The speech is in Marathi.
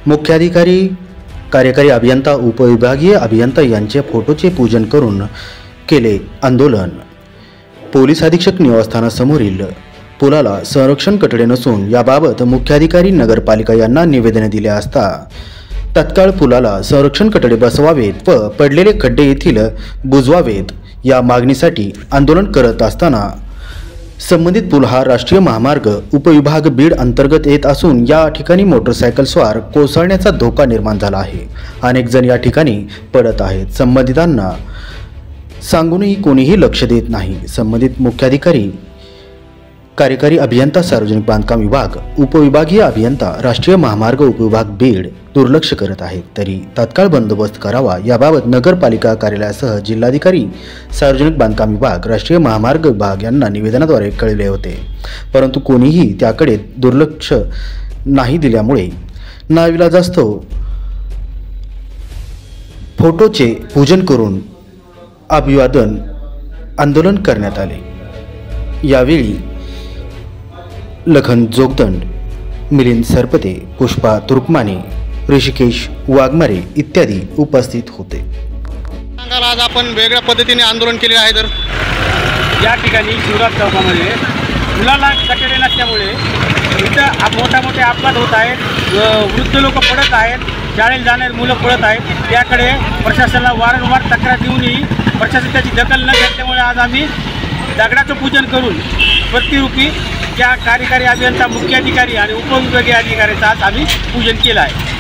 मुख्याधिकारी, कार्यकारी अभियंता, उपविभागीय अभियंता यांचे फोटोचे पूजन करून केले आंदोलन। पोलीस अधीक्षक निवासस्थानासमोरील पुलाला संरक्षण कठडे नसून याबाबत मुख्याधिकारी, नगरपालिका यांना निवेदन दिले असता तत्काळ पुलाला संरक्षण कठडे बसवावेत व पडलेले खड्डे येथील बुजवावेत या मागणीसाठी आंदोलन करत असताना संबंधित पूल हा राष्ट्रीय महामार्ग उपविभाग बीड अंतर्गत येत असून या ठिकाणी मोटरसायकल स्वार कोसळण्याचा धोका निर्माण झाला आहे। अनेक जण या ठिकाणी पडत आहेत। संबंधितांना सांगूनही कोणीही लक्ष देत नाही। संबंधित मुख्याधिकारी, कार्यकारी अभियंता, सार्वजनिक बांधकाम विभाग, उपविभागीय अभियंता, राष्ट्रीय महामार्ग उपविभाग बीड दुर्लक्ष करत आहेत। तरी तात्काळ बंदोबस्त करावा याबाबत नगरपालिका कार्यालयासह जिल्हाधिकारी, सार्वजनिक बांधकाम विभाग, राष्ट्रीय महामार्ग विभाग यांना निवेदनाद्वारे कळविले होते, परंतु कोणीही त्याकडे दुर्लक्ष नाही दिल्यामुळे नाईलाजास्तव फोटोचे पूजन करून अभिवादन आंदोलन करण्यात आले। यावेळी लखन जोगदंड, मिलिंद सरपते, पुष्पा तुर्कमाने, ऋषिकेश वाघमारे इत्यादी उपस्थित होते। आज आपण वेगळ्या पद्धतीने आंदोलन केले आहे। तर या ठिकाणी शिवराज चौकामध्ये मुलाला कठडे नसल्यामुळे इथं मोठे अपघात होत आहेत, वृद्ध लोक पडत आहेत, शाळेत जाणारे मुलं पडत आहेत। त्याकडे प्रशासनाला वारंवार तक्रार देऊनही प्रशासन त्याची दखल न घेतल्यामुळे आज आम्ही दगडाचं पूजन करून प्रतिरूपी त्या कार्यकारी अभियंता, मुख्याधिकारी आणि उपविभागीय अधिकाऱ्याचं आज आम्ही पूजन केलं आहे।